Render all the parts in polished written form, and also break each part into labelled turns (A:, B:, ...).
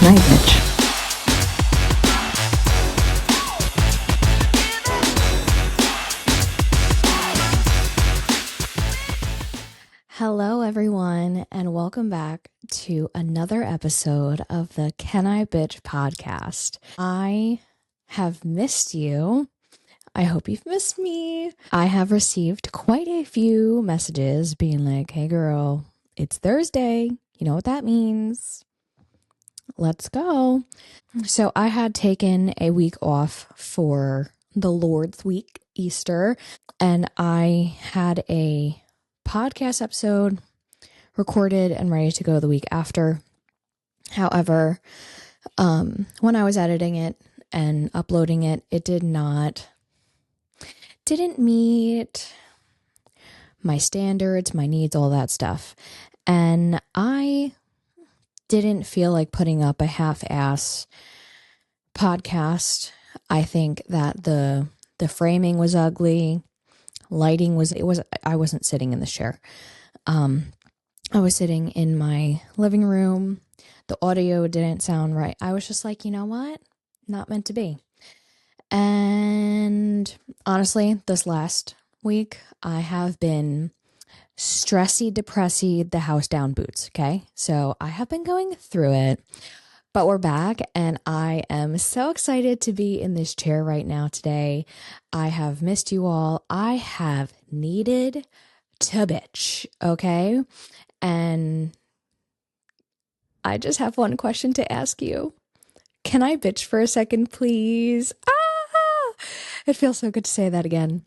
A: Can I bitch? Hello, everyone, and welcome back to another episode of the Can I Bitch podcast. I have missed you. I hope you've missed me. I have received quite a few messages being like, hey girl, it's Thursday. You know what that means. Let's go. So I had taken a week off for the Lord's Week, Easter, and I had a podcast episode recorded and ready to go the week after. However, when I was editing it and uploading it, it didn't meet my standards, my needs, all that stuff. And I didn't feel like putting up a half-ass podcast. I think that the framing was ugly. Lighting I wasn't sitting in the chair. I was sitting in my living room. The audio didn't sound right. I was just like, you know what? Not meant to be. And honestly, this last week, I have been stressy, depressy, the house down boots. Okay. So I have been going through it, but we're back and I am so excited to be in this chair right now today. I have missed you all. I have needed to bitch. Okay. And I just have one question to ask you. Can I bitch for a second, please? It feels so good to say that again.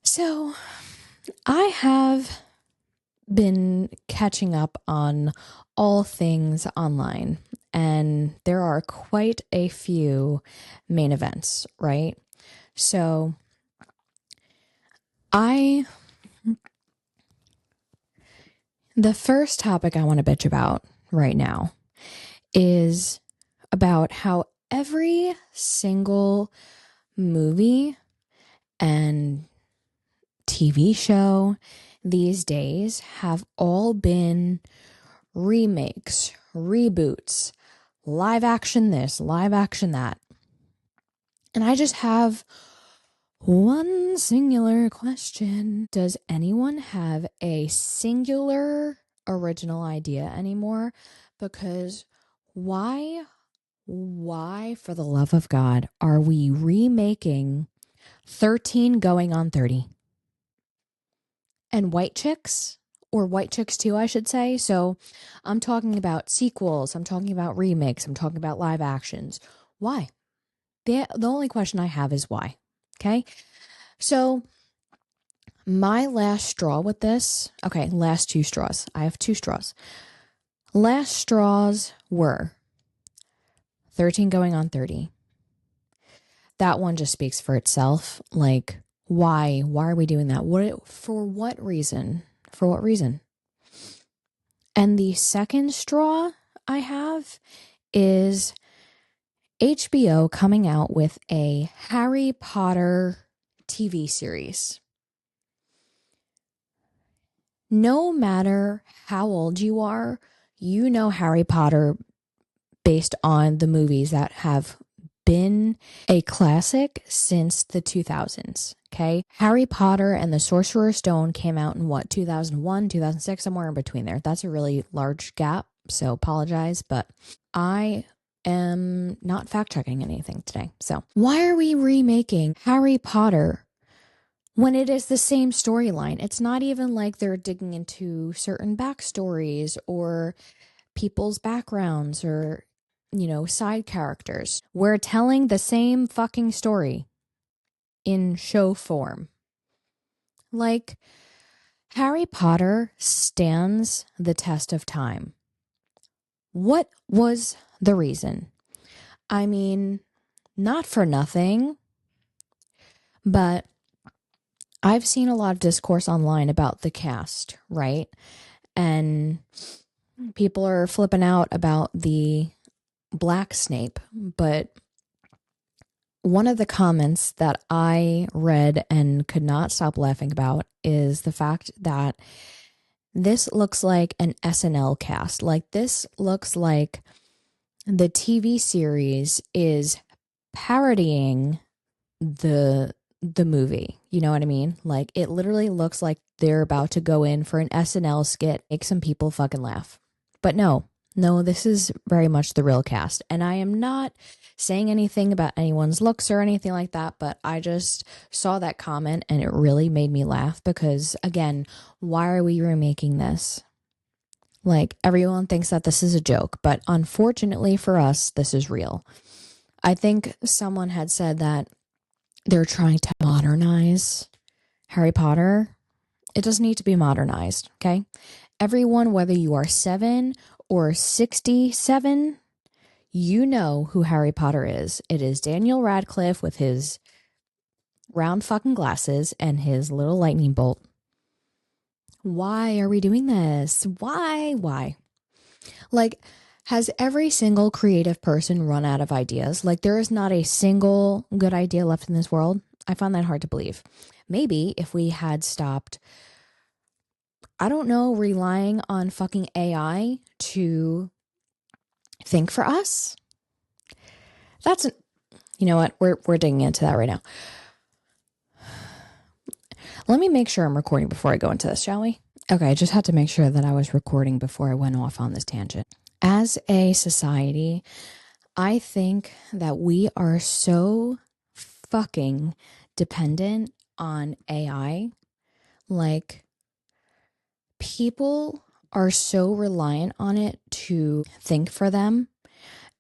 A: So I have been catching up on all things online, and there are quite a few main events, right? So the first topic I want to bitch about right now is about how every single movie and TV show these days have all been remakes, reboots, live action this, live action that. And I just have one singular question. Does anyone have a singular original idea anymore? Because why for the love of God are we remaking 13 going on 30? And White Chicks, or White Chicks 2, I should say. So I'm talking about sequels, I'm talking about remakes, I'm talking about live actions. Why? The only question I have is why. Okay? So my last straw with this, last two straws. I have two straws. Last straws were 13 going on 30. That one just speaks for itself. Like, why are we doing that? For what reason? For what reason? And the second straw I have is HBO coming out with a Harry Potter TV series. No matter how old you are, you know Harry Potter based on the movies that have been a classic since the 2000s. Okay. Harry Potter and the Sorcerer's Stone came out in 2001, 2006, somewhere in between there. That's a really large gap. So apologize, but I am not fact checking anything today. So why are we remaking Harry Potter when it is the same storyline? It's not even like they're digging into certain backstories or people's backgrounds or, side characters. We're telling the same fucking story in show form. Like, Harry Potter stands the test of time. What was the reason? I mean, not for nothing, but I've seen a lot of discourse online about the cast, right? And people are flipping out about the Black Snape, but one of the comments that I read and could not stop laughing about is the fact that This looks like an SNL cast. Like, this looks like the TV series is parodying the movie. You know what I mean? Like, it literally looks like they're about to go in for an SNL skit, make some people fucking laugh. But no, this is very much the real cast. And I am not saying anything about anyone's looks or anything like that, but I just saw that comment and it really made me laugh because, again, why are we remaking this? Like, everyone thinks that this is a joke, but unfortunately for us, this is real. I think someone had said that they're trying to modernize Harry Potter. It doesn't need to be modernized, okay? Everyone, whether you are 7 or 67, you know who Harry Potter is. It is Daniel Radcliffe with his round fucking glasses and his little lightning bolt. Why are we doing this? Why? Like, has every single creative person run out of ideas? Like, there is not a single good idea left in this world? I find that hard to believe. Maybe if we had stopped, I don't know, relying on fucking AI to think for us. You know what? We're digging into that right now. Let me make sure I'm recording before I go into this, shall we? Okay, I just had to make sure that I was recording before I went off on this tangent. As a society, I think that we are so fucking dependent on AI. Like, people are so reliant on it to think for them.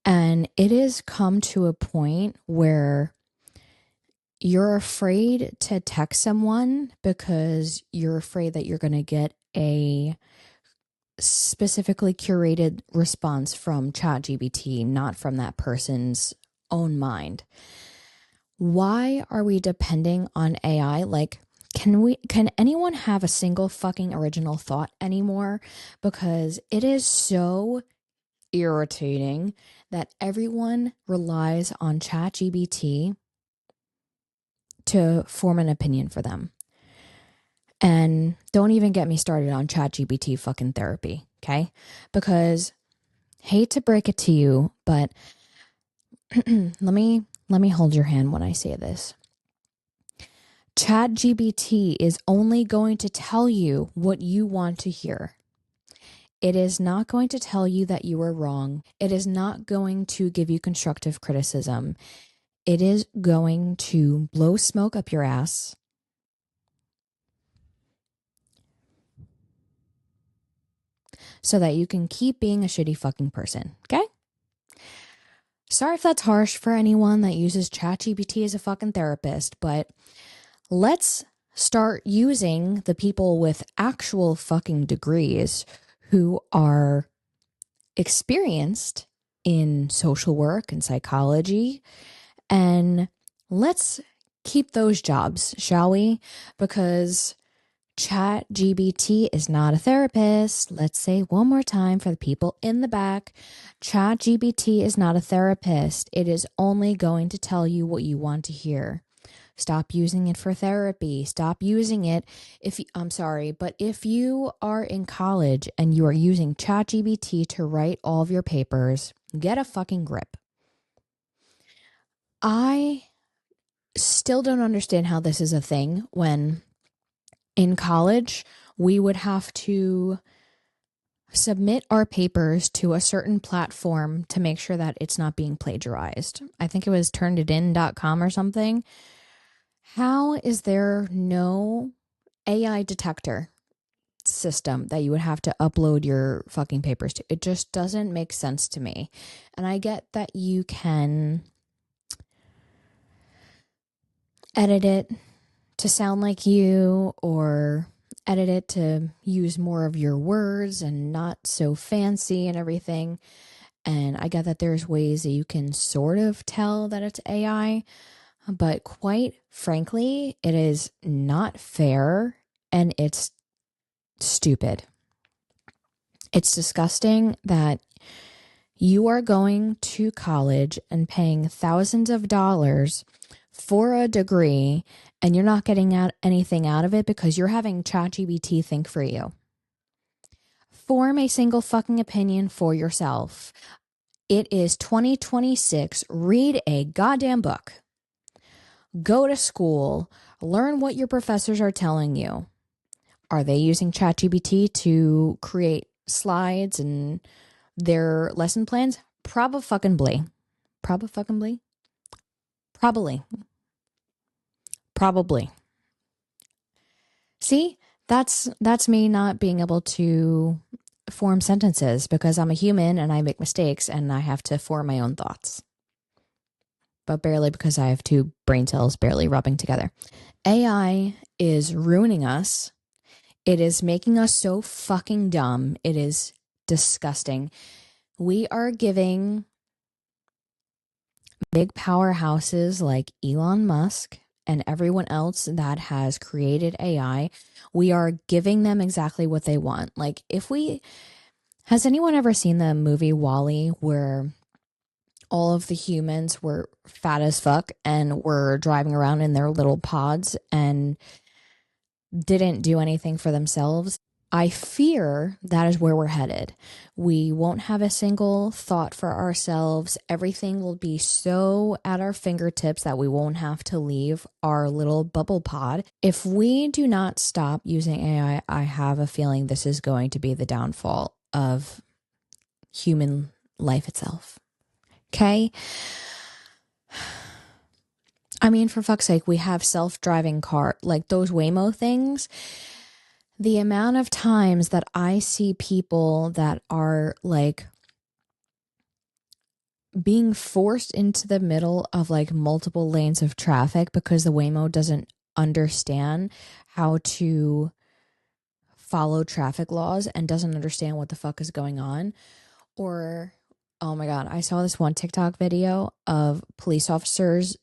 A: And it has come to a point where you're afraid to text someone because you're afraid that you're going to get a specifically curated response from ChatGPT, not from that person's own mind. Why are we depending on AI? Like, can anyone have a single fucking original thought anymore? Because it is so irritating that everyone relies on ChatGPT to form an opinion for them. And don't even get me started on ChatGPT fucking therapy, okay? Because, hate to break it to you, but let me hold your hand when I say this. ChatGPT is only going to tell you what you want to hear. It is not going to tell you that you are wrong. It is not going to give you constructive criticism. It is going to blow smoke up your ass so that you can keep being a shitty fucking person, okay? Sorry if that's harsh for anyone that uses ChatGPT as a fucking therapist, but let's start using the people with actual fucking degrees who are experienced in social work and psychology, and let's keep those jobs, shall we? Because ChatGPT is not a therapist. Let's say one more time for the people in the back. ChatGPT is not a therapist. It is only going to tell you what you want to hear. Stop using it for therapy. Stop using it but if you are in college and you are using ChatGPT to write all of your papers, get a fucking grip. I still don't understand how this is a thing when in college we would have to submit our papers to a certain platform to make sure that it's not being plagiarized. I think it was turnitin.com or something. How is there no AI detector system that you would have to upload your fucking papers to? It just doesn't make sense to me. And I get that you can edit it to sound like you or edit it to use more of your words and not so fancy and everything. And I get that there's ways that you can sort of tell that it's AI, but quite frankly, it is not fair and it's stupid. It's disgusting that you are going to college and paying thousands of dollars for a degree and you're not getting anything out of it because you're having ChatGPT think for you. form a single fucking opinion for yourself. It is 2026. Read a goddamn book. Go to school. Learn what your professors are telling you. Are they using ChatGPT to create slides and their lesson plans? Probably. See, that's me not being able to form sentences because I'm a human and I make mistakes and I have to form my own thoughts. But barely, because I have two brain cells barely rubbing together. AI is ruining us. It is making us so fucking dumb. It is disgusting. We are giving big powerhouses like Elon Musk and everyone else that has created AI, we are giving them exactly what they want. Like, has anyone ever seen the movie WALL-E, where all of the humans were fat as fuck and were driving around in their little pods and didn't do anything for themselves? I fear that is where we're headed. We won't have a single thought for ourselves. Everything will be so at our fingertips that we won't have to leave our little bubble pod. If we do not stop using AI, I have a feeling this is going to be the downfall of human life itself. Okay? I mean, for fuck's sake, we have self-driving car, like those Waymo things. The amount of times that I see people that are like being forced into the middle of like multiple lanes of traffic because the Waymo doesn't understand how to follow traffic laws and doesn't understand what the fuck is going on. Or, oh my God, I saw this one TikTok video of police officers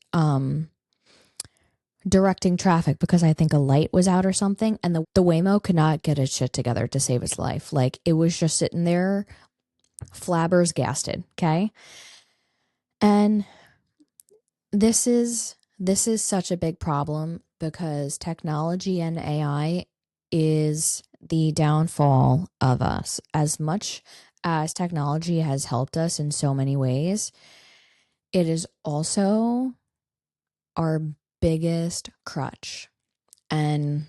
A: directing traffic because I think a light was out or something, and the Waymo could not get its shit together to save its life. Like, it was just sitting there flabbergasted. Okay. And this is such a big problem because technology and AI is the downfall of us. As much as technology has helped us in so many ways, it is also our biggest crutch. And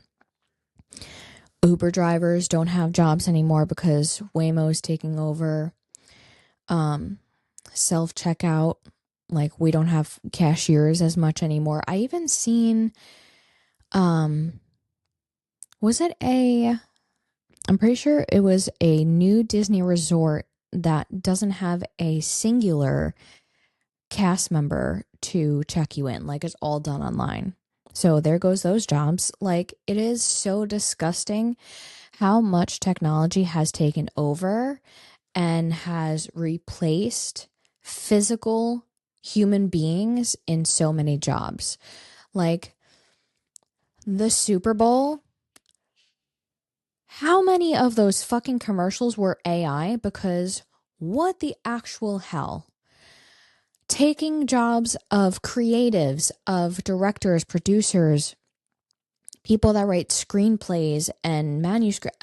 A: Uber drivers don't have jobs anymore because Waymo is taking over. Self-checkout, like, we don't have cashiers as much anymore. I even seen, I'm pretty sure it was a new Disney resort that doesn't have a singular cast member to check you in. Like, it's all done online. So there goes those jobs. Like, it is so disgusting how much technology has taken over and has replaced physical human beings in so many jobs. Like the Super Bowl, how many of those fucking commercials were AI? Because what the actual hell? Taking jobs of creatives, of directors, producers, people that write screenplays and manuscript.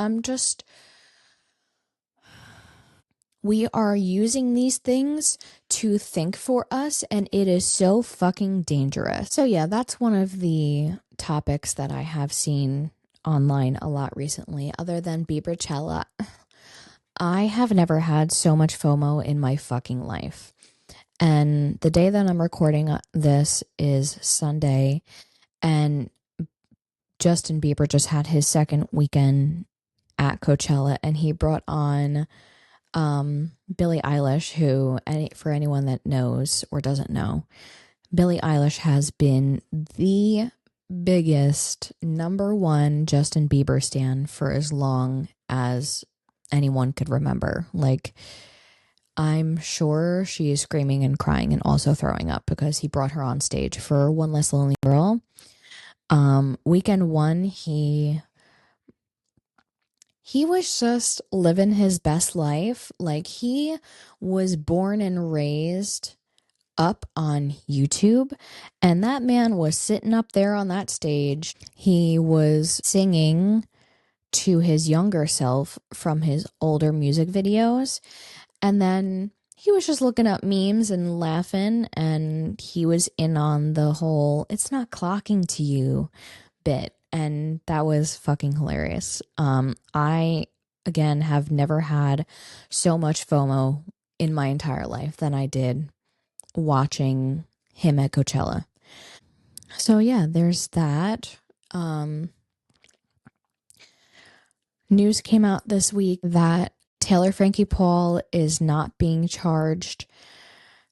A: We are using these things to think for us, and it is so fucking dangerous. So yeah, that's one of the topics that I have seen online a lot recently, other than Biebercella. I have never had so much FOMO in my fucking life. And the day that I'm recording this is Sunday, and Justin Bieber just had his second weekend at Coachella, and he brought on Billie Eilish, who, for anyone that knows or doesn't know, Billie Eilish has been the biggest #1 Justin Bieber stan for as long as anyone could remember. Like, I'm sure she is screaming and crying and also throwing up because he brought her on stage for One Less Lonely Girl. Weekend one, he was just living his best life. Like, he was born and raised up on YouTube, and that man was sitting up there on that stage. He was singing to his younger self from his older music videos. And then he was just looking up memes and laughing, and he was in on the whole "it's not clocking to you" bit, and that was fucking hilarious. I again have never had so much FOMO in my entire life than I did watching him at Coachella. So yeah, there's that. News came out this week that Taylor Frankie Paul is not being charged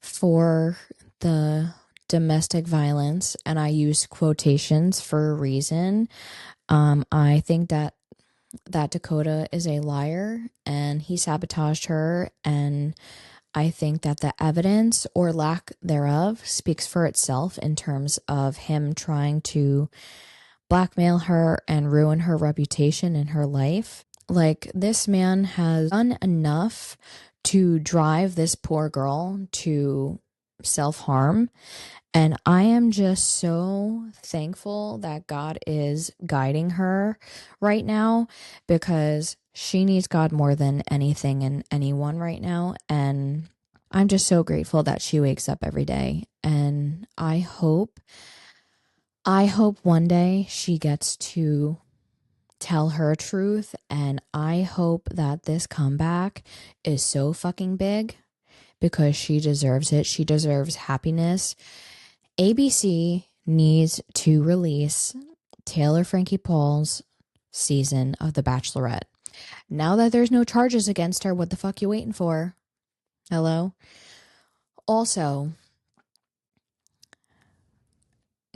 A: for the domestic violence, and I use quotations for a reason. I think that Dakota is a liar and he sabotaged her, and I think that the evidence or lack thereof speaks for itself in terms of him trying to blackmail her and ruin her reputation in her life. Like, this man has done enough to drive this poor girl to self-harm. And I am just so thankful that God is guiding her right now, because she needs God more than anything and anyone right now. And I'm just so grateful that she wakes up every day. And I hope one day she gets to tell her truth. And I hope that this comeback is so fucking big, because she deserves it. She deserves happiness. ABC needs to release Taylor Frankie Paul's season of The Bachelorette. Now that there's no charges against her, what the fuck you waiting for? Hello? Also,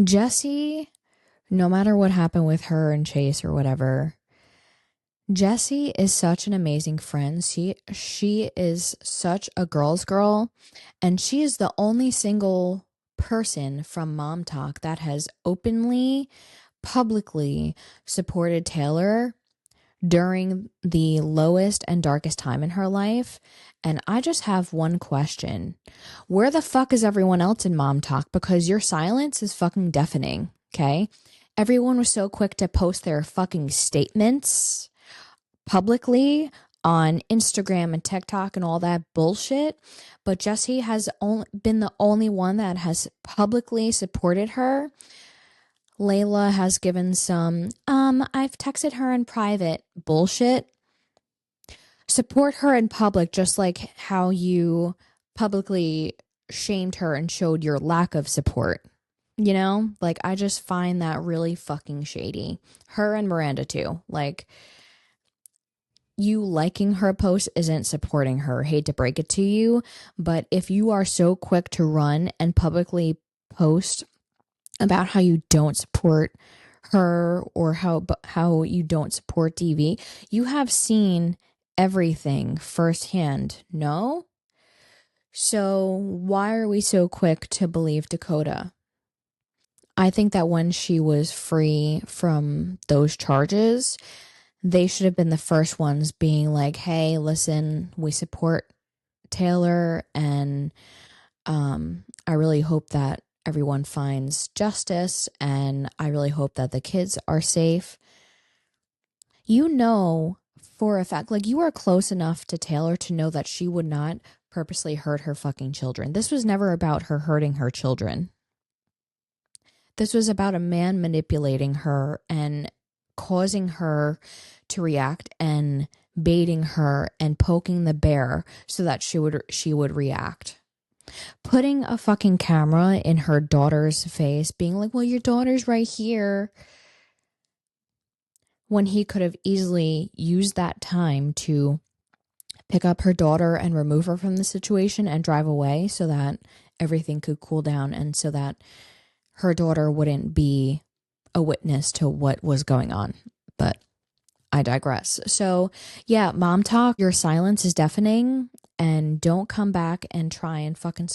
A: Jessie, no matter what happened with her and Chase or whatever, Jessie is such an amazing friend. She is such a girl's girl, and she is the only single person from Mom-Tok that has openly, publicly supported Taylor during the lowest and darkest time in her life. And I just have one question. Where the fuck is everyone else in Mom-Tok? Because your silence is fucking deafening, okay? Everyone was so quick to post their fucking statements publicly on Instagram and TikTok and all that bullshit, but Jessie has been the only one that has publicly supported her. Layla has given some, I've texted her in private bullshit. Support her in public, just like how you publicly shamed her and showed your lack of support. You know, like, I just find that really fucking shady. Her and Miranda too. Like, you liking her post isn't supporting her. Hate to break it to you, but if you are so quick to run and publicly post about how you don't support her or how you don't support DV, you have seen everything firsthand, no? So why are we so quick to believe Dakota? I think that when she was free from those charges, they should have been the first ones being like, hey, listen, we support Taylor, and I really hope that everyone finds justice, and I really hope that the kids are safe. You know for a fact, like, you are close enough to Taylor to know that she would not purposely hurt her fucking children. This was never about her hurting her children. This was about a man manipulating her and causing her to react and baiting her and poking the bear so that she would react. Putting a fucking camera in her daughter's face, being like, well, your daughter's right here, when he could have easily used that time to pick up her daughter and remove her from the situation and drive away so that everything could cool down and so that her daughter wouldn't be a witness to what was going on. But I digress. So yeah, Mom-Tok, your silence is deafening, and don't come back and try and fucking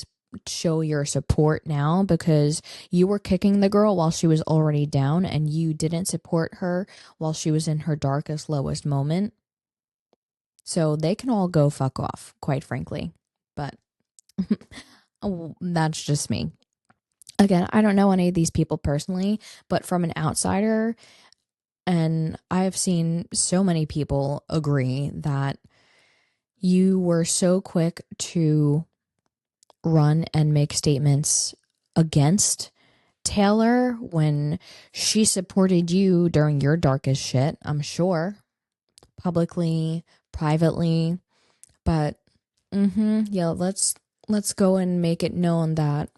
A: show your support now, because you were kicking the girl while she was already down, and you didn't support her while she was in her darkest, lowest moment. So they can all go fuck off, quite frankly. But that's just me. Again, I don't know any of these people personally, but from an outsider, And I have seen so many people agree that you were so quick to run and make statements against Taylor when she supported you during your darkest shit, I'm sure, publicly, privately, but yeah, let's go and make it known that,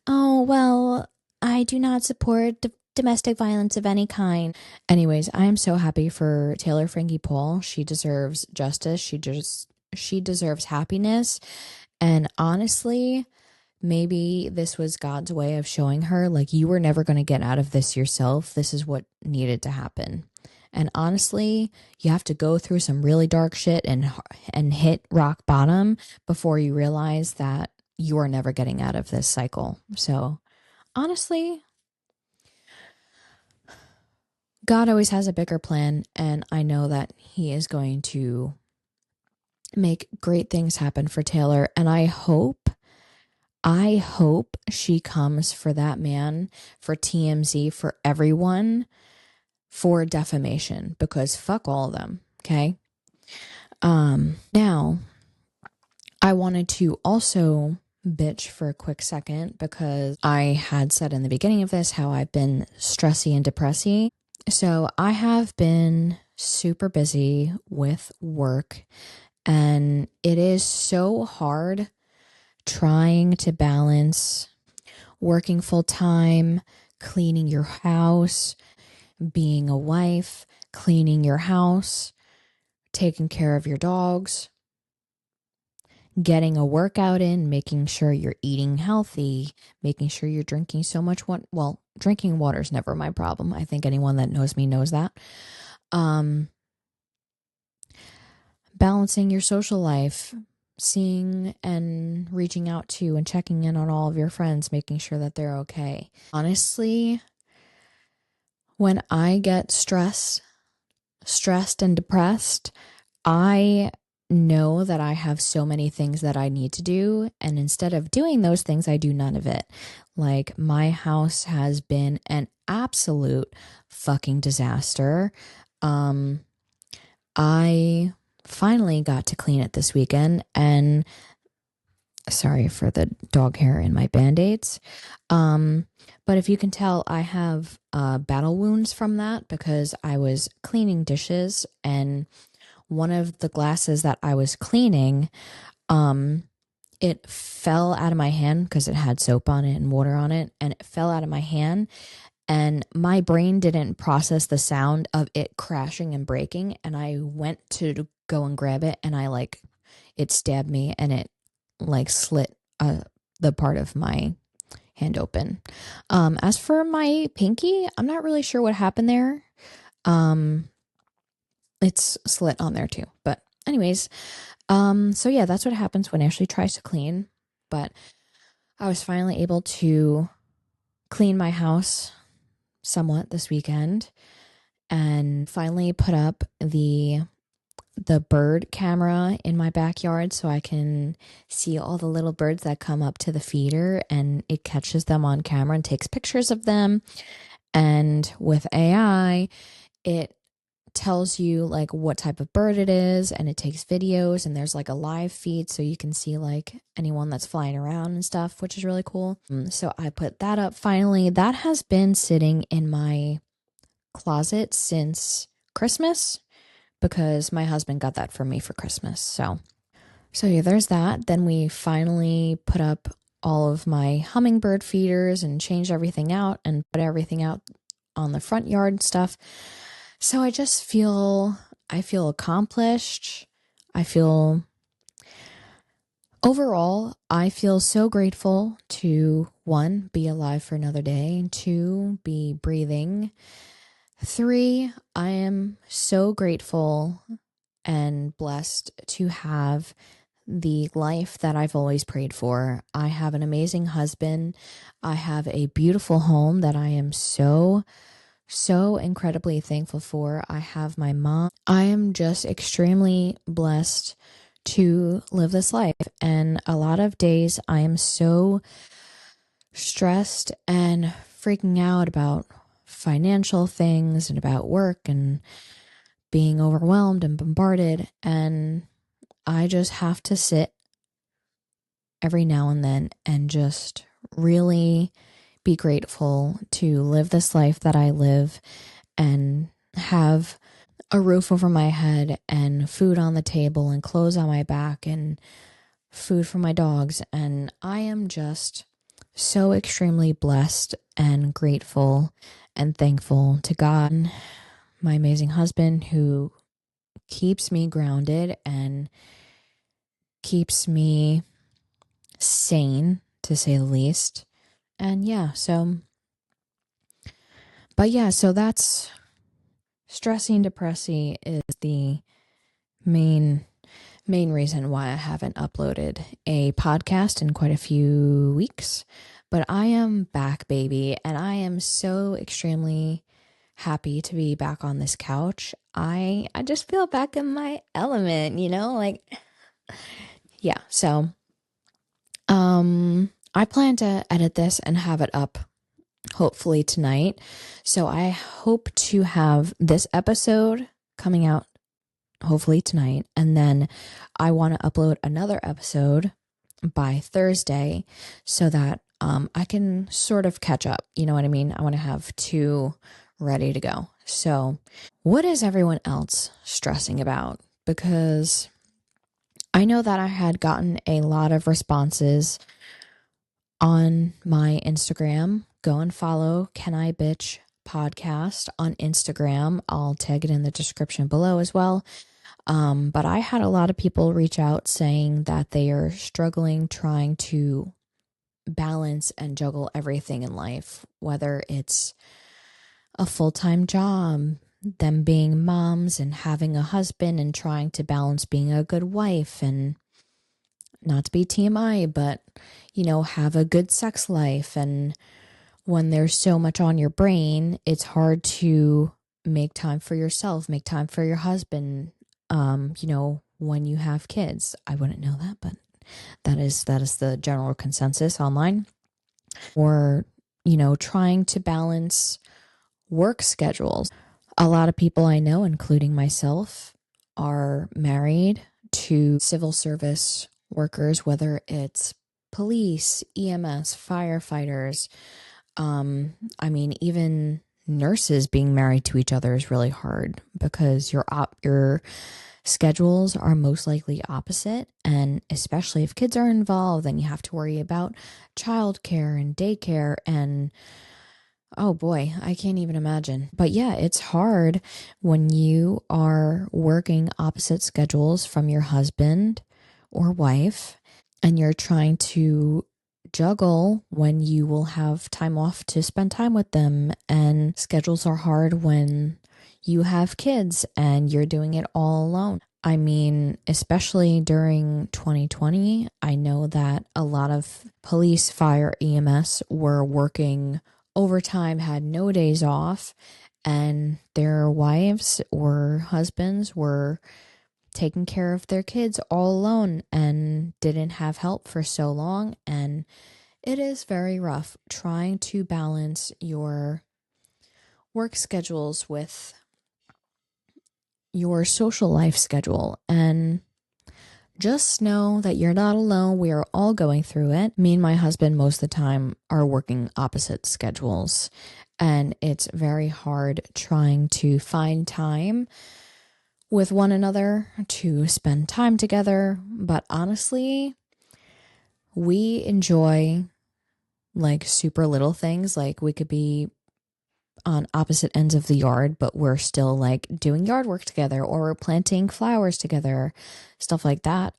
A: oh, well, I do not support domestic violence of any kind. Anyways, I am so happy for Taylor Frankie Paul. She deserves justice. She deserves happiness. And honestly, maybe this was God's way of showing her, like, you were never going to get out of this yourself. This is what needed to happen. And honestly, you have to go through some really dark shit and hit rock bottom before you realize that you are never getting out of this cycle. So honestly, God always has a bigger plan, and I know that he is going to make great things happen for Taylor. And I hope she comes for that man, for TMZ, for everyone, for defamation, because fuck all of them. Okay. Now I wanted to also bitch for a quick second because I had said in the beginning of this how I've been stressy and depressy. So I have been super busy with work, and it is so hard trying to balance working full time, cleaning your house, being a wife, cleaning your house, taking care of your dogs, getting a workout in, making sure you're eating healthy, making sure you're drinking so much water. Well, drinking water is never my problem. I think anyone that knows me knows that. Balancing your social life, seeing and reaching out to and checking in on all of your friends, making sure that they're okay. Honestly, when I get stressed and depressed, I know that I have so many things that I need to do, and instead of doing those things, I do none of it. Like, my house has been an absolute fucking disaster. I finally got to clean it this weekend, and sorry for the dog hair in my band-aids. But if you can tell, I have battle wounds from that because I was cleaning dishes, and one of the glasses that I was cleaning, it fell out of my hand because it had soap on it and water on it, and it fell out of my hand, and my brain didn't process the sound of it crashing and breaking, and I went to go and grab it, and it stabbed me, and it slit the part of my hand open. As for my pinky, I'm not really sure what happened there. It's slit on there too. But anyways, so yeah, that's what happens when Ashley tries to clean. But I was finally able to clean my house somewhat this weekend and finally put up the bird camera in my backyard so I can see all the little birds that come up to the feeder, and it catches them on camera and takes pictures of them. And with AI, it tells you like what type of bird it is, and it takes videos, and there's like a live feed so you can see like anyone that's flying around and stuff, which is really cool. So I put that up finally. That has been sitting in my closet since Christmas because my husband got that for me for Christmas. So yeah, there's that. Then we finally put up all of my hummingbird feeders and changed everything out and put everything out on the front yard and stuff. So I feel accomplished. Overall, I feel so grateful to, 1, be alive for another day, 2, be breathing, 3, I am so grateful and blessed to have the life that I've always prayed for. I have an amazing husband. I have a beautiful home that I am so incredibly thankful for. I have my mom. I am just extremely blessed to live this life. And a lot of days I am so stressed and freaking out about financial things and about work and being overwhelmed and bombarded. And I just have to sit every now and then and just really be grateful to live this life that I live and have a roof over my head and food on the table and clothes on my back and food for my dogs. And I am just so extremely blessed and grateful and thankful to God, my amazing husband, who keeps me grounded and keeps me sane, to say the least. And so that's stressing depressing is the main reason why I haven't uploaded a podcast in quite a few weeks. But I am back, baby, and I am so extremely happy to be back on this couch. I just feel back in my element, so I plan to edit this and have it up hopefully tonight. So I hope to have this episode coming out hopefully tonight, and then I want to upload another episode by Thursday so that I can sort of catch up. You know what I mean? I want to have 2 ready to go. So what is everyone else stressing about? Because I know that I had gotten a lot of responses on my Instagram. Go and follow CanIBitchPodcast on Instagram. I'll tag it in the description below as well. But I had a lot of people reach out saying that they are struggling trying to balance and juggle everything in life, whether it's a full-time job, them being moms and having a husband and trying to balance being a good wife and not to be TMI, but, have a good sex life. And when there's so much on your brain, it's hard to make time for yourself, make time for your husband, when you have kids. I wouldn't know that, but that is the general consensus online. Or, trying to balance work schedules. A lot of people I know, including myself, are married to civil service workers, whether it's police, EMS, firefighters. Even nurses being married to each other is really hard because your schedules are most likely opposite. And especially if kids are involved, then you have to worry about childcare and daycare. And oh boy, I can't even imagine. But yeah, it's hard when you are working opposite schedules from your husband or wife, and you're trying to juggle when you will have time off to spend time with them. And schedules are hard when you have kids and you're doing it all alone. Especially during 2020, I know that a lot of police, fire, EMS were working overtime, had no days off, and their wives or husbands were taking care of their kids all alone and didn't have help for so long. And it is very rough trying to balance your work schedules with your social life schedule. And just know that you're not alone. We are all going through it. Me and my husband most of the time are working opposite schedules, and it's very hard trying to find time with one another to spend time together. But honestly, we enjoy super little things. We could be on opposite ends of the yard, but we're still doing yard work together or planting flowers together, stuff like that.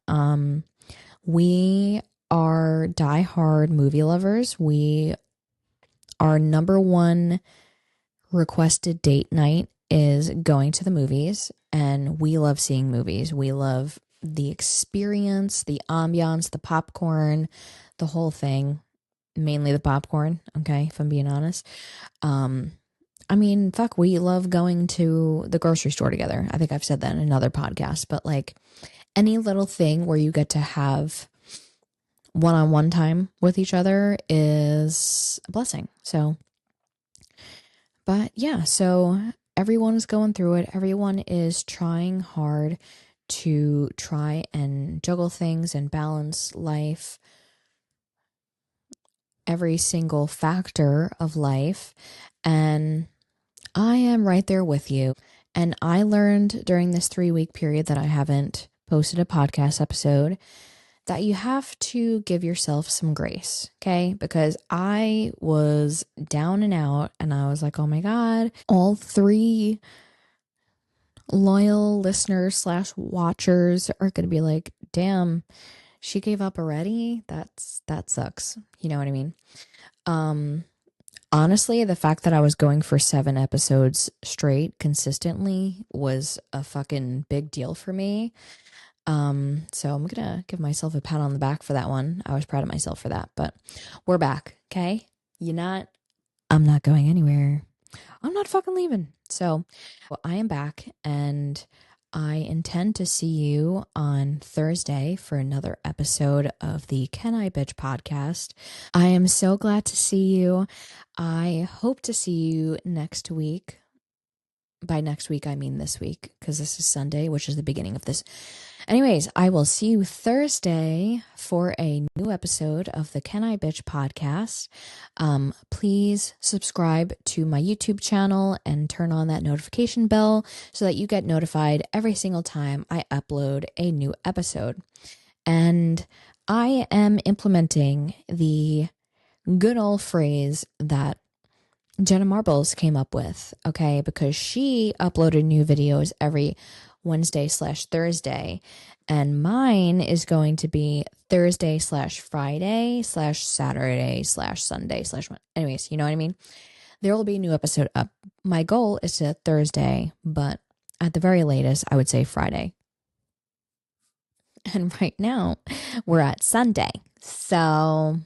A: We are diehard movie lovers. Our number one requested date night is going to the movies, and we love seeing movies. We love the experience, the ambiance, the popcorn, the whole thing. Mainly the popcorn, okay, if I'm being honest. We love going to the grocery store together. I think I've said that in another podcast, but any little thing where you get to have one-on-one time with each other is a blessing. So, But yeah, so everyone is going through it. Everyone is trying hard to try and juggle things and balance life, every single factor of life. And I am right there with you. And I learned during this 3-week period that I haven't posted a podcast episode that you have to give yourself some grace, okay? Because I was down and out and I was like, oh my God, all 3 loyal listeners / watchers are going to be like, damn, she gave up already? That sucks. You know what I mean? Honestly, the fact that I was going for 7 episodes straight consistently was a fucking big deal for me. So I'm gonna give myself a pat on the back for that one. I was proud of myself for that, but we're back, okay? I'm not going anywhere. I'm not fucking leaving. So I am back and I intend to see you on Thursday for another episode of the Can I Bitch podcast. I am so glad to see you. I hope to see you next week. By next week, I mean this week, because this is Sunday, which is the beginning of this. Anyways, I will see you Thursday for a new episode of the Can I Bitch podcast. Please subscribe to my YouTube channel and turn on that notification bell so that you get notified every single time I upload a new episode. And I am implementing the good old phrase that Jenna Marbles came up with, okay, because she uploaded new videos every Wednesday / Thursday, and mine is going to be Thursday / Friday / Saturday / Sunday / anyways, you know what I mean? There will be a new episode up. My goal is to Thursday, but at the very latest, I would say Friday. And right now, we're at Sunday, so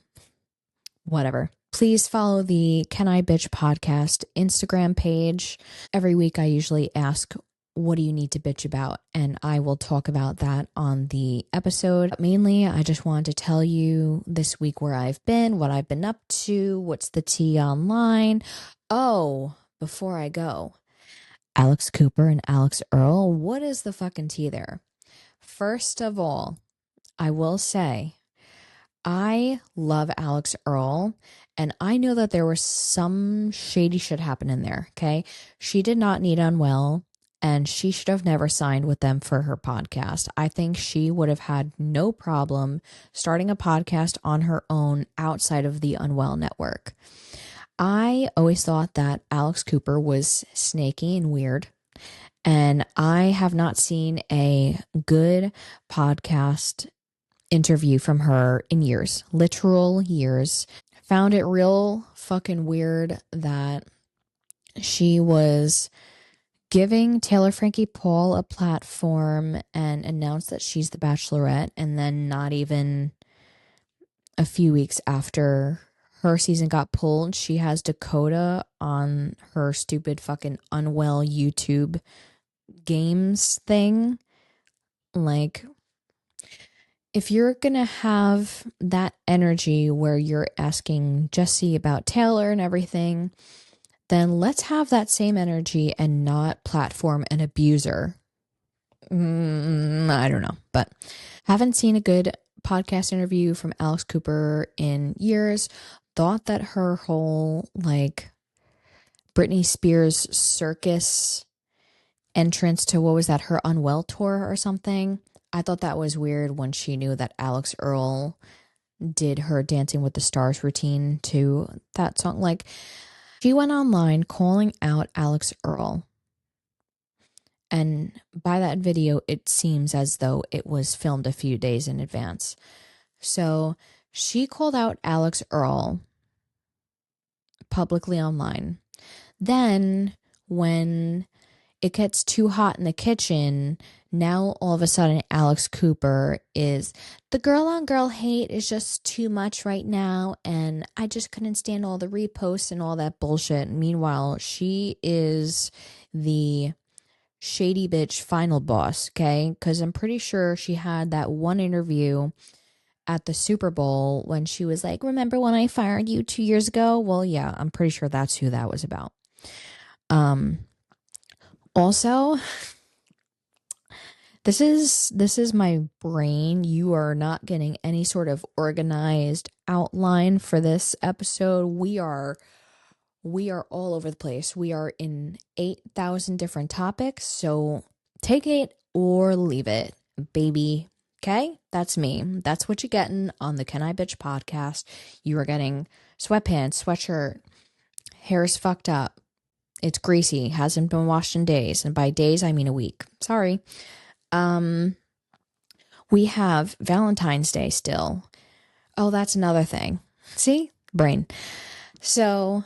A: whatever. Please follow the Can I Bitch podcast Instagram page. Every week I usually ask, what do you need to bitch about? And I will talk about that on the episode. But mainly, I just wanted to tell you this week where I've been, what I've been up to, what's the tea online. Oh, before I go, Alex Cooper and Alix Earle, what is the fucking tea there? First of all, I will say, I love Alix Earle, and I know that there was some shady shit happen in there, okay? She did not need Unwell, and she should have never signed with them for her podcast. I think she would have had no problem starting a podcast on her own outside of the Unwell network. I always thought that Alex Cooper was snaky and weird, and I have not seen a good podcast interview from her in years, literal years. Found it real fucking weird that she was giving Taylor Frankie Paul a platform and announced that she's the Bachelorette, and then not even a few weeks after her season got pulled, she has Dakota on her stupid fucking Unwell YouTube games thing. Like, if you're going to have that energy where you're asking Jesse about Taylor and everything, then let's have that same energy and not platform an abuser. I don't know, but haven't seen a good podcast interview from Alex Cooper in years. Thought that her whole, like, Britney Spears circus entrance to, what was that, her Unwell tour or something? I thought that was weird when she knew that Alix Earle did her Dancing with the Stars routine to that song. Like, she went online calling out Alix Earle. And by that video, it seems as though it was filmed a few days in advance. So she called out Alix Earle publicly online. Then when it gets too hot in the kitchen, now all of a sudden Alex Cooper is, the girl on girl hate is just too much right now, and I just couldn't stand all the reposts and all that bullshit. Meanwhile, she is the shady bitch final boss, okay? Because I'm pretty sure she had that one interview at the Super Bowl when she was like, remember when I fired you 2 years ago? Well, yeah, I'm pretty sure that's who that was about. Also, this is my brain. You are not getting any sort of organized outline for this episode. We are all over the place. We are in 8,000 different topics, so take it or leave it, baby. Okay? That's me. That's what you're getting on the Can I Bitch podcast. You are getting sweatpants, sweatshirt, hair's fucked up. It's greasy, hasn't been washed in days. And by days, I mean a week. Sorry. We have Valentine's Day still. Oh, that's another thing. See? Brain. So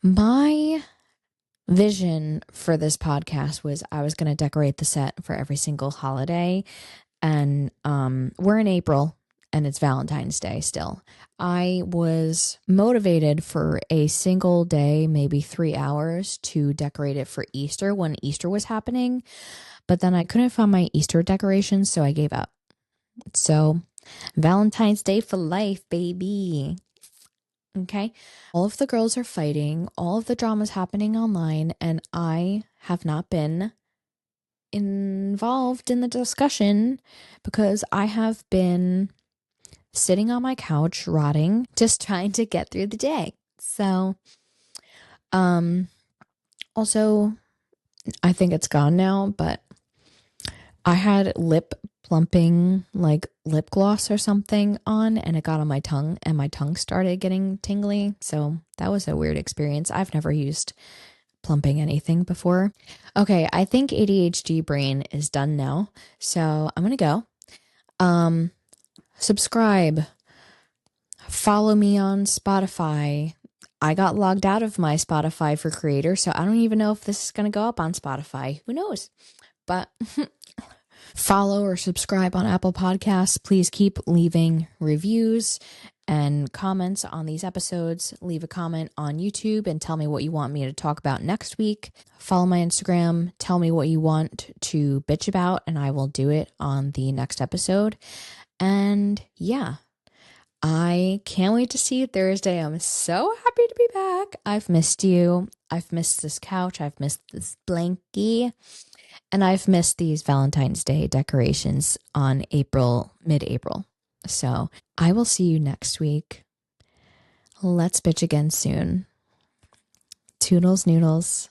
A: my vision for this podcast was I was going to decorate the set for every single holiday. And we're in April and it's Valentine's Day still. I was motivated for a single day, maybe 3 hours, to decorate it for Easter when Easter was happening. But then I couldn't find my Easter decorations, so I gave up. So Valentine's Day for life, baby. Okay. All of the girls are fighting. All of the drama's happening online, and I have not been involved in the discussion because I have been sitting on my couch rotting, just trying to get through the day. So, also, I think it's gone now, but I had lip plumping, like lip gloss or something on, and it got on my tongue, and my tongue started getting tingly. So that was a weird experience. I've never used plumping anything before. Okay, I think ADHD brain is done now. So I'm going to go. Subscribe. Follow me on Spotify. I got logged out of my Spotify for Creator, so I don't even know if this is going to go up on Spotify. Who knows? But follow or subscribe on Apple Podcasts. Please keep leaving reviews and comments on these episodes. Leave a comment on YouTube and tell me what you want me to talk about next week. Follow my Instagram. Tell me what you want to bitch about, and I will do it on the next episode. And yeah, I can't wait to see you Thursday. I'm so happy to be back. I've missed you. I've missed this couch. I've missed this blankie. And I've missed these Valentine's Day decorations on mid-April. So I will see you next week. Let's bitch again soon. Toodles noodles.